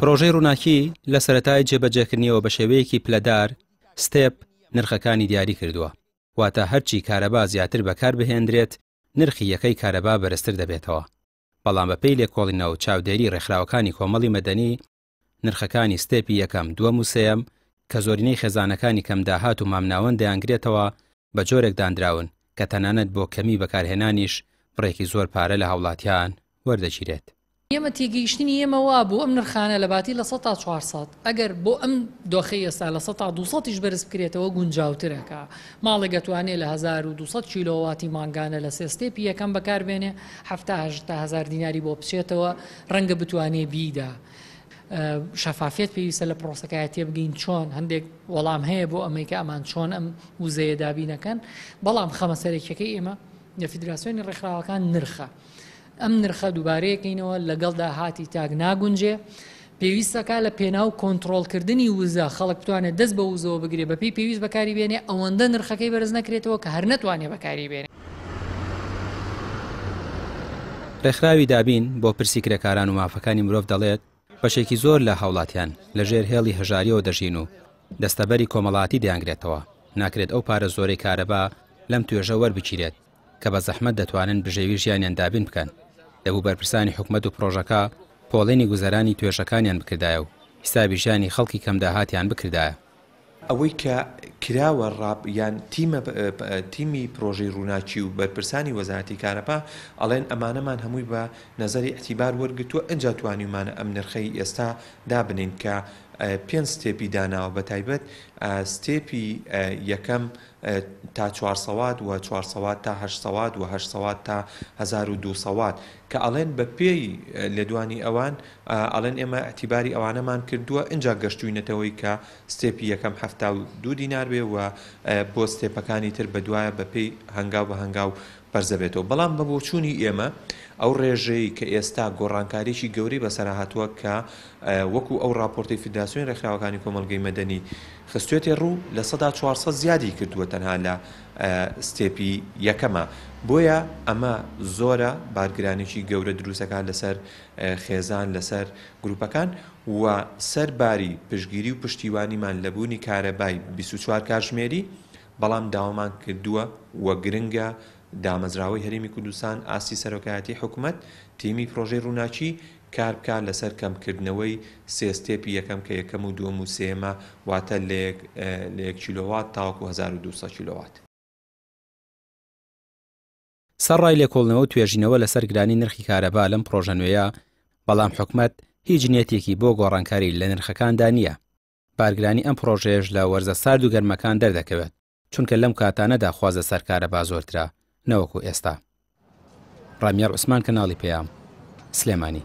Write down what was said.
پرۆژەی ڕووناکی لە سەرەتای جێبەجێکردنیەوە بە شێوەیەکی پلەدار ستێپ نرخەکانی دیاری کردووە، واتە هەرچی کارەبا زیاتر بەکار بهێنرێت نرخی یەکەی کارەبا بەرزتر دەبێتەوە. بەڵام بەپێی لێکۆڵینەوە و چاودێری ڕێکخراوەکانی کۆمەڵی مەدەنی نرخەکانی ستێپی یەکەم، دووەم و سێەم کە زۆرینەی خێزانەکانی کەم داهات و مامناوەند دەیانگرێتەوە بە جۆرێک دانراون کە تەنانەت بۆ کەمی بەکارهێنانیش بڕێکی زۆر پارە لە هاوڵاتیان وەردەگیرێت. ئێمە تێگەیشتنی ئێمەوە بۆ ئەم نرخانە لە باتی لە 100 تا 400 ئەگەر بۆ ئەم دۆخەی ئێستا لە 100 تا 200 بەرز بکرێتەوە گونجاوترەکە. ماڵێک دەتوانێت لە 1200 کیلۆواتی مانگانە لە سێستێپی یەکەم بەکاربێنێ 7 تا 1000 دیناری بۆ بچێتەوە، ڕەنگە بتوانێت بیدا. شەفافیت پێویستە لە پرۆسەکە تێبگەین چۆن هەندێک وەڵام هەیە بۆ ئەمریکا ئەمان چۆن ئەم وزەیە دابینەکەن، بەڵام خەمە سەرێکەکەی ئێمە لە فیدراسیۆنی ڕێکخراوەکان نرخە. ئەم نرخە دووبارەیەکەینەوە لەگەڵ داهاتی تاک ناگونجێ، پێویستەکە لە پێناو کۆنتڕۆڵکردنی وزە خەڵک بتوانێت دەست بە وزەوە بگرێ بەپی پێویست بەکاری بێنێ ئەوەندە نرخەکەی بەرز نەکرێتەوە کە هەر نەتوانێت بەکاری بێنێ. ڕێکخراوی دابین بۆ پرسیکرێکاران و مافەکانی مرۆڤ دەڵێت بەشێکی زۆر لە هاوڵاتیان لە ژێر هێڵی هەژاریەوە دەژین و دەستەبەری کۆمەڵاتی دەیانگرێتەوە. ناکرێت ئەو پارە زۆرەی کارەبا لەم توێژە وەربچیرێت کە بە زەحمەت دەتوانن بژێوی ژیانیان دابین بکەن. دەبوو بەرپرسانی حکومەت و پرۆژەکە پۆڵێنی گوزەرانی توێژەکانیان بکردایە و حیسابی ژیانی خەڵکی کەم داهاتیان بکردایە. ئەوەی کە کراوە ڕاب یان تیمی پرۆژەی ڕووناکی و بەرپرسانی وەزارەتی کارەبا ئەڵێن ئەمانەمان هەمووی بە نەزەری ئەتیبار وەرگتووە، ئەنجا توانیمانە ئەم نرخەی ئێستا دابنین کە 5 ستێپی داناوە، بە تایبەت ستێپی یەکەم تا 400 و 400 تا 800 و 800 تا 1200 کە ئەڵێن بە پێی لێدوانی ئەوان ئەڵێن ئێمە ئەتیباری ئەوانەمان کردووە، ئەنجا گەشتوینەتەوەی کە ستێپی یەکەم 72 دینار بێ و بۆ ستێپەکانی تر بەدوایە بە پێی هەنگاو بە هەنگاو بەرزەبێتەوە. بەڵام بە بۆچوونی ئێمە ئەو ڕێژەی کە ئێستا گۆڕانکاریشی گەوری بەسەر هاتووە کە وەکو ئەو راپۆرتی فیدراسیۆنی ڕێکخراوەکانی کۆمەڵگەی مەدەنی خستوێتی ڕوو لە 100 تا 400 زیادی کردووە تەنها لە ستێپی یەکەمە. بۆیە ئەمە زۆرە بارگرانێکی گەورە دروستەکە لەسەر خێزان، لەسەر گروپەکان و سەرباری پشتگیری و پشتیوانیمان لەبوونی کارەبای 24 کاتژمێری، بەڵام داوامان کردووە و گرنگە دامەزراوەی هەرێمی کوردستان ئاستی سەرۆکایەتی حکوومەت تیمی پرۆژەی ڕووناکی کار بکات لەسەر کەمکردنەوەی سێ ستێپی یەکەم کە یەکەم و دووەم و سێمە، واتە لە 1 کیلۆوات تاوەکو 1200 کیلۆوات. سەرڕای لێکۆڵنەوە و توێژینەوە لەسەر گرانی نرخی کارەبا لەم پرۆژە نوێیە، بەڵام حکوومەت هیچ نیەتێکی بۆ گۆڕانکاری لە نرخەکاندا نییە. بارگرانی ئەم پرۆژەیەش لە وەرزە سارد و گەرمەکان دەردەکەوێت، چونکە لەم کاتانەدا خوازە سەر کارەبا زۆرترە نەوەکو ئێستا. ڕامیار عوسمان، کەناڵی پێیام، سلێمانی.